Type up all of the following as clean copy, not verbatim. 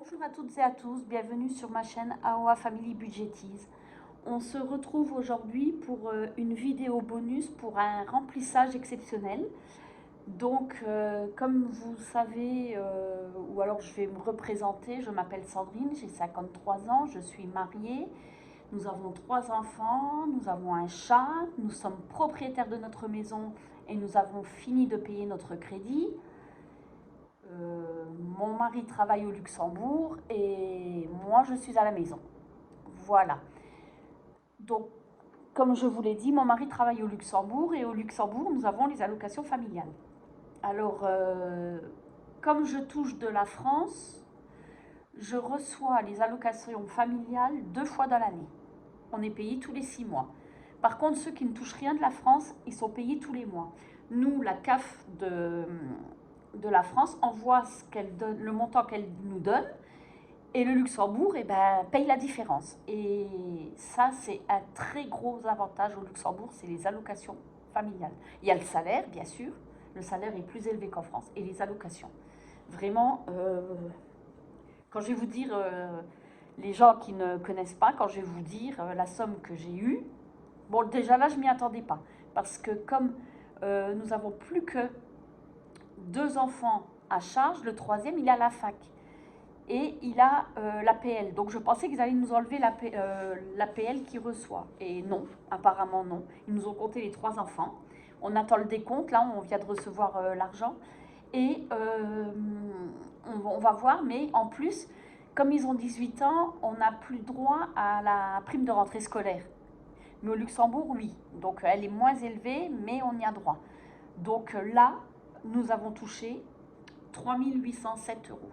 Bonjour à toutes et à tous, bienvenue sur ma chaîne AOA Family Budgetize. On se retrouve aujourd'hui pour une vidéo bonus pour un remplissage exceptionnel. Donc, comme vous savez, ou alors je vais me représenter, je m'appelle Sandrine, j'ai 53 ans, je suis mariée, nous avons 3 enfants, nous avons un chat, nous sommes propriétaires de notre maison et nous avons fini de payer notre crédit. Mon mari travaille au Luxembourg et moi je suis à la maison. Voilà. Donc, comme je vous l'ai dit, mon mari travaille au Luxembourg et au Luxembourg nous avons les allocations familiales. Alors, comme je touche de la France, je reçois les allocations familiales 2 fois dans l'année. On est payé tous les 6 mois. Par contre, ceux qui ne touchent rien de la France, ils sont payés tous les mois. Nous, la CAF de la France envoie le montant qu'elle nous donne et le Luxembourg paye la différence. Et ça, c'est un très gros avantage au Luxembourg, c'est les allocations familiales. Il y a le salaire, bien sûr. Le salaire est plus élevé qu'en France. Et les allocations. Vraiment, quand je vais vous dire, les gens qui ne connaissent pas, quand je vais vous dire la somme que j'ai eue, bon, déjà là, je ne m'y attendais pas. Parce que comme nous avons plus que 2 enfants à charge, le troisième, il est à la fac. Et il a l'APL. Donc je pensais qu'ils allaient nous enlever l'APL qu'il reçoit. Et non, apparemment non. Ils nous ont compté les 3 enfants. On attend le décompte, là on vient de recevoir l'argent. Et on va voir, mais en plus, comme ils ont 18 ans, on n'a plus droit à la prime de rentrée scolaire. Mais au Luxembourg, oui. Donc elle est moins élevée, mais on y a droit. Donc là, nous avons touché 3 807 euros.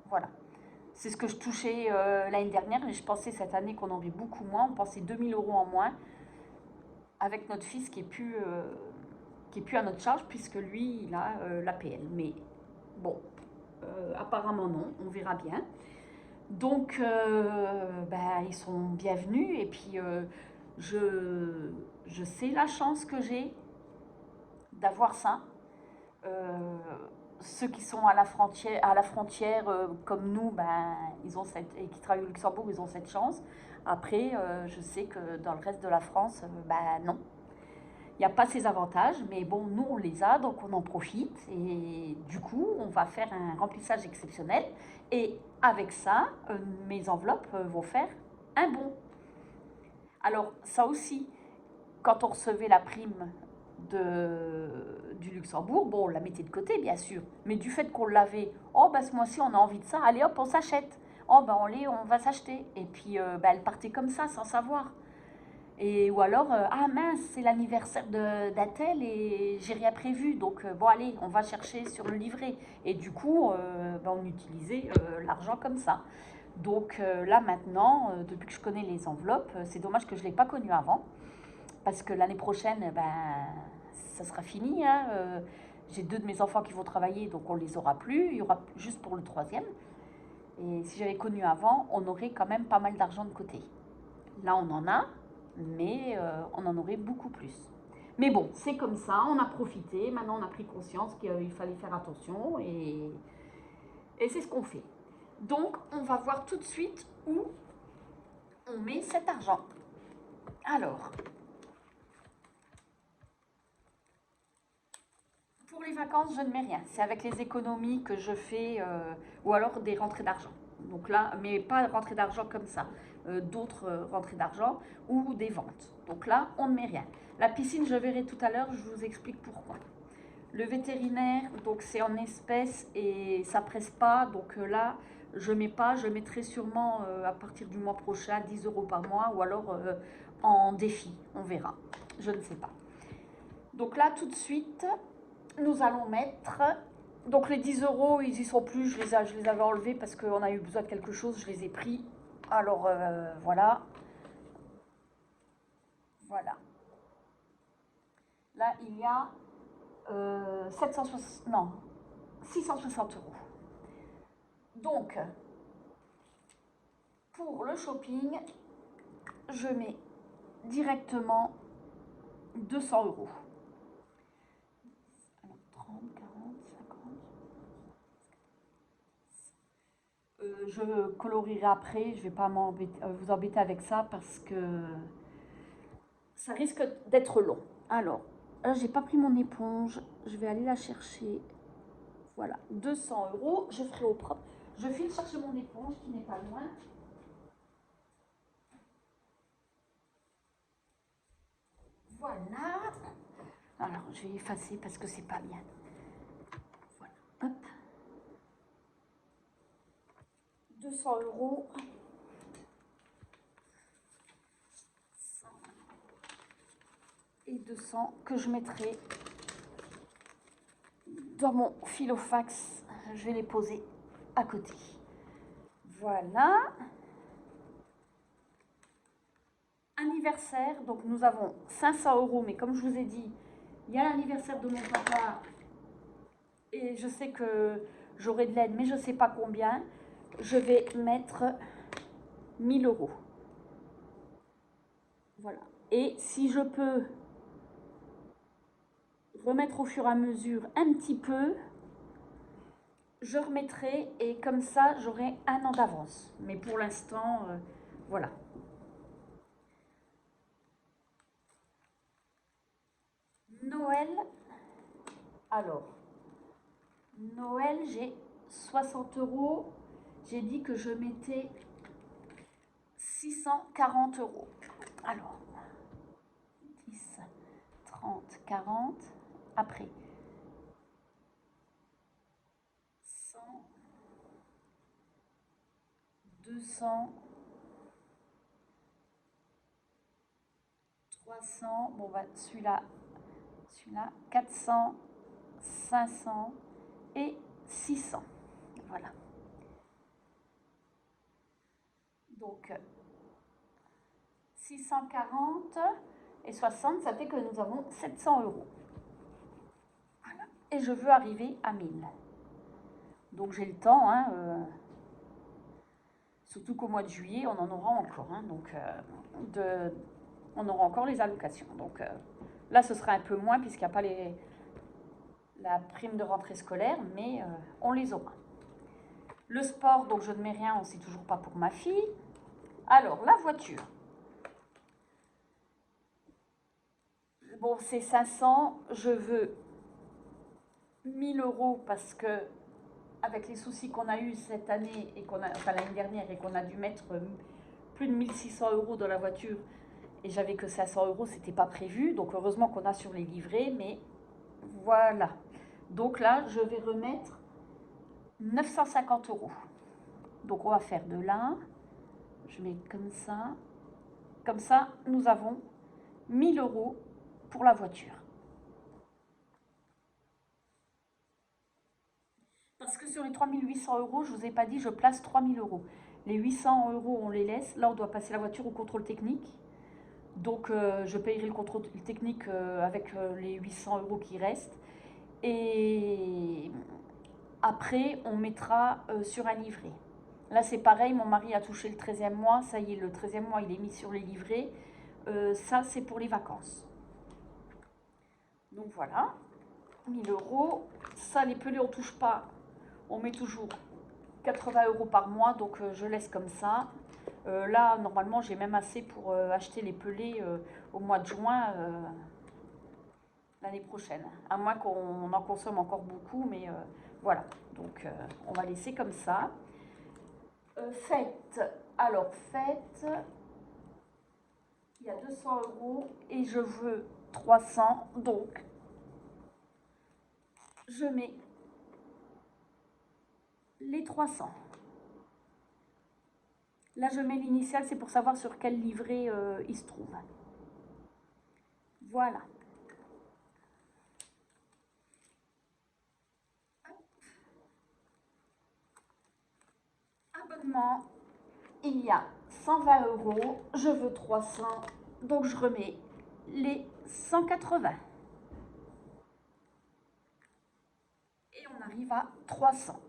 Voilà. C'est ce que je touchais l'année dernière, mais je pensais cette année qu'on en aurait beaucoup moins. On pensait 2000 euros en moins avec notre fils qui est plus à notre charge puisque lui, il a l'APL. Mais bon, apparemment non, on verra bien. Donc, ils sont bienvenus et puis je sais la chance que j'ai d'avoir ça. Ceux qui sont à la frontière comme nous, ils ont et qui travaillent au Luxembourg, ils ont cette chance. Après, je sais que dans le reste de la France, non. Il n'y a pas ces avantages, mais bon, nous, on les a, donc on en profite. Et du coup, on va faire un remplissage exceptionnel. Et avec ça, mes enveloppes vont faire un bon. Alors, ça aussi, quand on recevait la prime du Luxembourg, bon, on la mettait de côté, bien sûr, mais du fait qu'on l'avait, oh, ce mois-ci, on a envie de ça, allez hop, on s'achète. Oh, on va s'acheter. Et puis, elle partait comme ça, sans savoir. Et, ou alors, ah mince, c'est l'anniversaire d'Atel et j'ai rien prévu, donc bon, allez, on va chercher sur le livret. Et du coup, on utilisait l'argent comme ça. Donc là, maintenant, depuis que je connais les enveloppes, c'est dommage que je ne l'ai pas connu avant parce que l'année prochaine, ça sera fini. Hein. J'ai 2 de mes enfants qui vont travailler, donc on ne les aura plus. Il y aura juste pour le troisième. Et si j'avais connu avant, on aurait quand même pas mal d'argent de côté. Là, on en a, mais on en aurait beaucoup plus. Mais bon, c'est comme ça, on a profité. Maintenant, on a pris conscience qu'il fallait faire attention et c'est ce qu'on fait. Donc, on va voir tout de suite où on met cet argent. Alors, pour les vacances, je ne mets rien. C'est avec les économies que je fais ou alors des rentrées d'argent. Donc là, mais pas rentrées d'argent comme ça. D'autres rentrées d'argent ou des ventes. Donc là, on ne met rien. La piscine, je verrai tout à l'heure, je vous explique pourquoi. Le vétérinaire, donc c'est en espèces et ça presse pas. Donc là, je mets pas. Je mettrai sûrement à partir du mois prochain 10 euros par mois ou alors en défi. On verra. Je ne sais pas. Donc là, tout de suite, nous allons mettre. Donc les 10 euros, ils y sont plus. Je les avais enlevés parce qu'on a eu besoin de quelque chose. Je les ai pris. Alors voilà. Voilà. Là, il y a 760, non, 660 euros. Donc, pour le shopping, je mets directement 200 euros. Alors, 30, 40, 50. Je colorierai après, je vais pas vous embêter avec ça parce que ça risque d'être long. Alors, là, j'ai pas pris mon éponge, je vais aller la chercher. Voilà, 200 euros, je ferai au propre. Je file chercher mon éponge qui n'est pas loin. Voilà. Alors, je vais effacer parce que c'est pas bien. Voilà, hop. 200 euros. Et 200 que je mettrai dans mon filofax. Je vais les poser à côté. Voilà. Anniversaire, donc nous avons 500 euros, mais comme je vous ai dit, il y a l'anniversaire de mon papa et je sais que j'aurai de l'aide, mais je ne sais pas combien. Je vais mettre 1000 euros. Voilà. Et si je peux remettre au fur et à mesure un petit peu, je remettrai et comme ça, j'aurai un an d'avance. Mais pour l'instant, voilà. Noël, alors, Noël, j'ai 60 euros. J'ai dit que je mettais 640 euros. Alors, 10, 30, 40. Après, 100, 200, 300. Bon, bah, celui-là, 400, 500 et 600. Voilà. Donc, 640 et 60, ça fait que nous avons 700 euros. Voilà. Et je veux arriver à 1000. Donc j'ai le temps, hein, surtout qu'au mois de juillet, on en aura encore. Hein, donc on aura encore les allocations. Donc là, ce sera un peu moins puisqu'il n'y a pas la prime de rentrée scolaire, mais on les aura. Le sport, donc je ne mets rien, on ne sait toujours pas pour ma fille. Alors, la voiture. Bon, c'est 500, je veux 1000 euros parce que avec les soucis qu'on a eu cette année et enfin l'année dernière et qu'on a dû mettre plus de 1600 euros dans la voiture et j'avais que 500 euros, c'était pas prévu. Donc heureusement qu'on a sur les livrets, mais voilà. Donc là, je vais remettre 950 euros. Donc on va faire de là, je mets comme ça. Comme ça, nous avons 1000 euros pour la voiture. Parce que sur les 3800 euros, je ne vous ai pas dit, je place 3000 euros. Les 800 euros, on les laisse. Là, on doit passer la voiture au contrôle technique. Donc, je payerai le contrôle technique avec les 800 euros qui restent. Et après, on mettra sur un livret. Là, c'est pareil, mon mari a touché le 13e mois. Ça y est, le 13e mois, il est mis sur les livrets. Ça, c'est pour les vacances. Donc, voilà. 1000 euros. Ça, les pelés, on ne touche pas. On met toujours 80 euros par mois, donc je laisse comme ça. Là, normalement, j'ai même assez pour acheter les pelés au mois de juin l'année prochaine. À moins qu'on en consomme encore beaucoup, mais voilà. Donc, on va laisser comme ça. Fête. Alors, fête, il y a 200 euros et je veux 300. Donc, je mets les 300. Là, je mets l'initiale, c'est pour savoir sur quel livret il se trouve. Voilà. Abonnement, il y a 120 euros. Je veux 300, donc je remets les 180. Et on arrive à 300.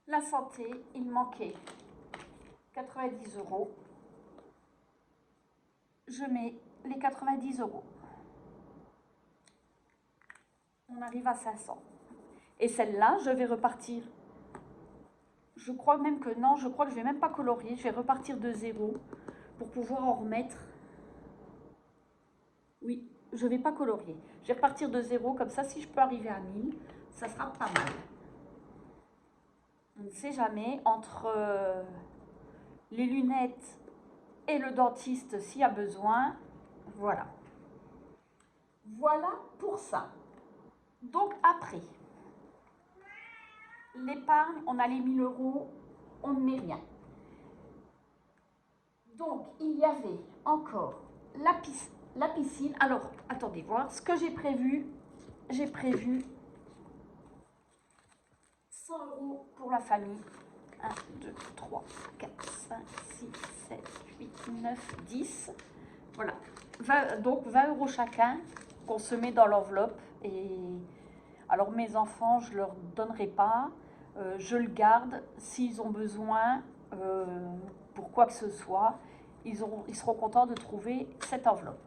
La santé, il manquait 90 euros. je mets les 90 euros. On arrive à 500. Et celle-là, je vais repartir. Je crois même que non, je crois que je vais même pas colorier. Je vais repartir de zéro pour pouvoir en remettre. Oui, je vais pas colorier. Je vais repartir de zéro, comme ça, si je peux arriver à 1000, ça sera pas mal. On ne sait jamais, entre les lunettes et le dentiste s'il y a besoin. Voilà. Voilà pour ça. Donc après, l'épargne, on a les 1000 euros, on ne met rien. Donc il y avait encore la piscine. Alors, attendez voir ce que j'ai prévu. J'ai prévu 100 euros pour la famille. 1, 2, 3, 4, 5, 6, 7, 8, 9, 10. Voilà. Donc 20 euros chacun qu'on se met dans l'enveloppe. Et alors mes enfants, je ne leur donnerai pas. Je le garde. S'ils ont besoin, pour quoi que ce soit, ils seront contents de trouver cette enveloppe.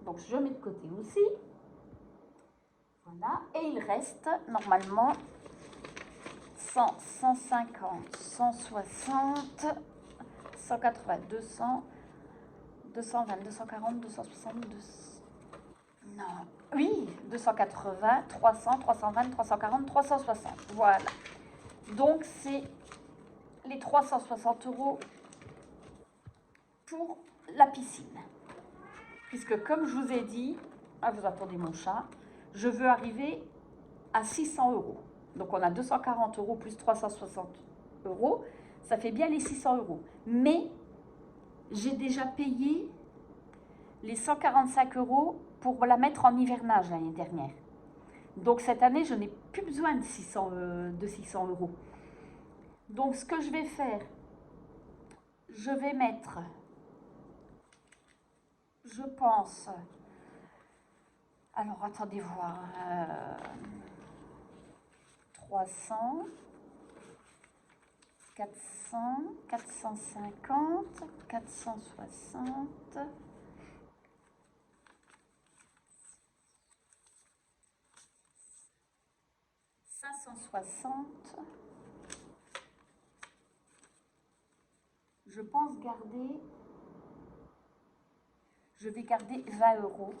Donc je mets de côté aussi. Voilà. Et il reste normalement 100, 150, 160, 180, 200, 220, 240, 260, 200... Non, oui, 280, 300, 320, 340, 360. Voilà. Donc, c'est les 360 euros pour la piscine. Puisque, comme je vous ai dit, ah, vous attendez mon chat, je veux arriver à 600 euros. Donc, on a 240 euros plus 360 euros. Ça fait bien les 600 euros. Mais, j'ai déjà payé les 145 euros pour la mettre en hivernage l'année dernière. Donc, cette année, je n'ai plus besoin de 600 euros. Donc, ce que je vais faire, je vais mettre, je pense, alors attendez voir, 300, 400, 450, 460, 560. Je pense garder, je vais garder 20 euros.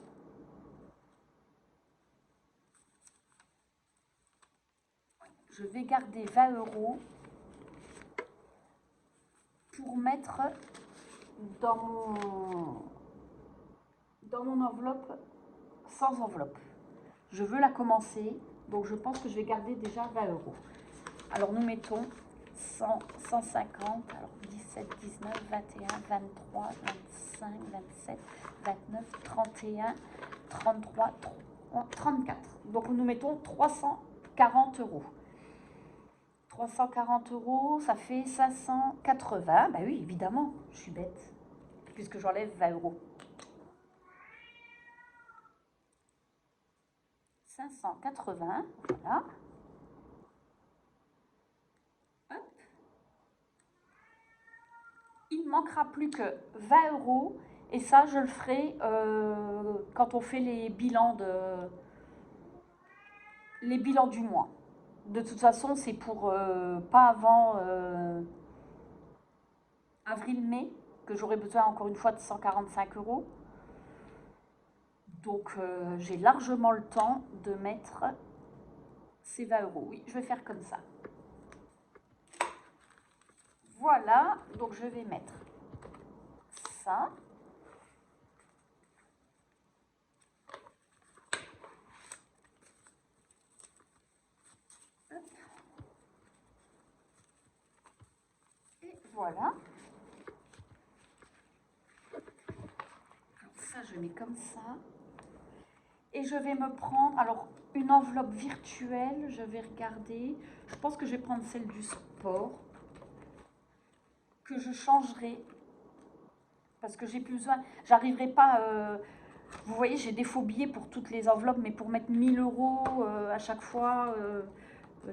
Je vais garder 20 euros pour mettre dans mon enveloppe sans enveloppe. Je veux la commencer, donc je pense que je vais garder déjà 20 euros. Alors nous mettons 100, 150, alors 17, 19, 21, 23, 25, 27, 29, 31, 33, 34. Donc nous mettons 340 euros. 340 euros, ça fait 580. Bah oui, évidemment, je suis bête, puisque j'enlève 20 euros. 580, voilà. Hop. Il ne manquera plus que 20 euros, et ça, je le ferai quand on fait les bilans du mois. De toute façon, c'est pour pas avant avril-mai que j'aurai besoin encore une fois de 145 euros. Donc, j'ai largement le temps de mettre ces 20 euros. Oui, je vais faire comme ça. Voilà, donc je vais mettre ça. Hop. Et voilà. Alors ça, je mets comme ça. Et je vais me prendre, alors, une enveloppe virtuelle, je vais regarder. Je pense que je vais prendre celle du sport, que je changerai, parce que j'ai plus besoin, j'arriverai pas, vous voyez, j'ai des faux billets pour toutes les enveloppes, mais pour mettre 1000 euros à chaque fois,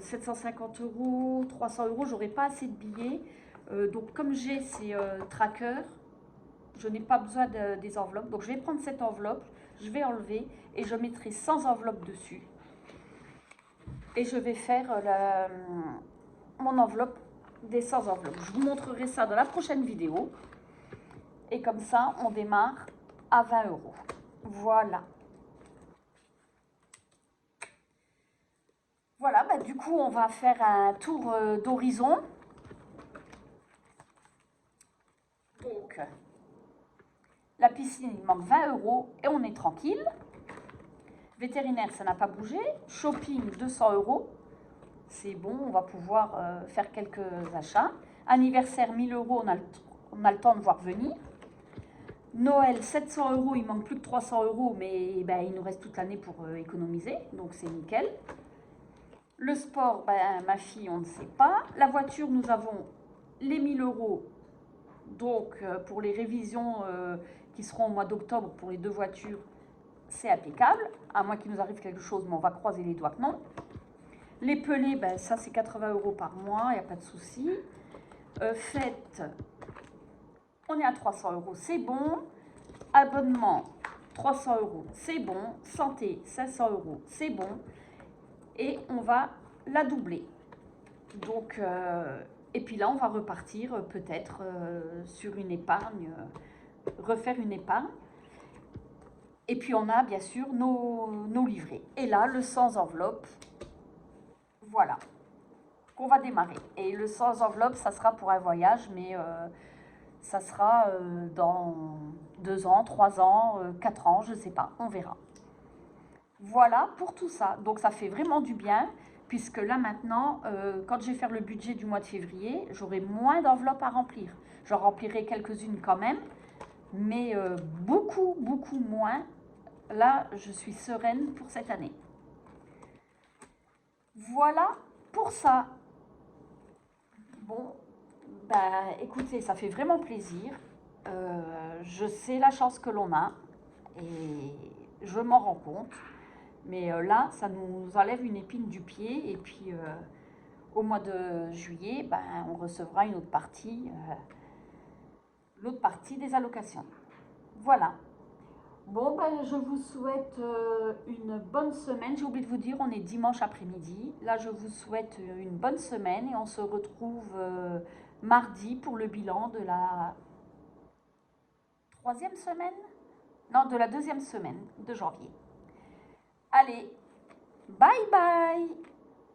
750 euros, 300 euros, j'aurai pas assez de billets. Donc, comme j'ai ces trackers, Je n'ai pas besoin des enveloppes. Donc, je vais prendre cette enveloppe, je vais enlever et je mettrai sans enveloppe dessus. Et je vais faire mon enveloppe des sans enveloppe. Je vous montrerai ça dans la prochaine vidéo. Et comme ça, on démarre à 20 €. Voilà. Voilà, bah, du coup, on va faire un tour d'horizon. Donc, la piscine, il manque 20 € et on est tranquille. Vétérinaire, ça n'a pas bougé. Shopping, 200 €. C'est bon, on va pouvoir faire quelques achats. Anniversaire, 1000 €, on a le temps de voir venir. Noël, 700 €, il manque plus que 300 €, mais ben, il nous reste toute l'année pour économiser, donc c'est nickel. Le sport, ben, ma fille, on ne sait pas. La voiture, nous avons les 1000 €, donc pour les révisions qui seront au mois d'octobre pour les 2 voitures, c'est impeccable, à moins qu'il nous arrive quelque chose, mais on va croiser les doigts que non. Les pelés, ben, ça c'est 80 € par mois, il n'y a pas de souci. Fête, on est à 300 €, c'est bon. Abonnement, 300 €, c'est bon. Santé, 500 €, c'est bon. Et on va la doubler. Donc, et puis là, on va repartir peut-être sur une épargne, refaire une épargne. Et puis, on a bien sûr nos livrets. Et là, le sans enveloppe, voilà, qu'on va démarrer. Et le sans enveloppe, ça sera pour un voyage, mais ça sera dans 2 ans, 3 ans, 4 ans, je ne sais pas, on verra. Voilà pour tout ça. Donc ça fait vraiment du bien, puisque là maintenant, quand je vais faire le budget du mois de février, j'aurai moins d'enveloppes à remplir. J'en remplirai quelques-unes quand même, mais beaucoup, beaucoup moins. Là, je suis sereine pour cette année. Voilà pour ça. Bon, bah écoutez, ça fait vraiment plaisir. Je sais la chance que l'on a et je m'en rends compte. Mais là, ça nous enlève une épine du pied. Et puis, au mois de juillet, ben, on recevra une autre partie, l'autre partie des allocations. Voilà. Bon, ben, je vous souhaite une bonne semaine. J'ai oublié de vous dire, on est dimanche après-midi. Là, je vous souhaite une bonne semaine et on se retrouve mardi pour le bilan de la 3e semaine? Non, de la 2e semaine de janvier. Allez, bye bye!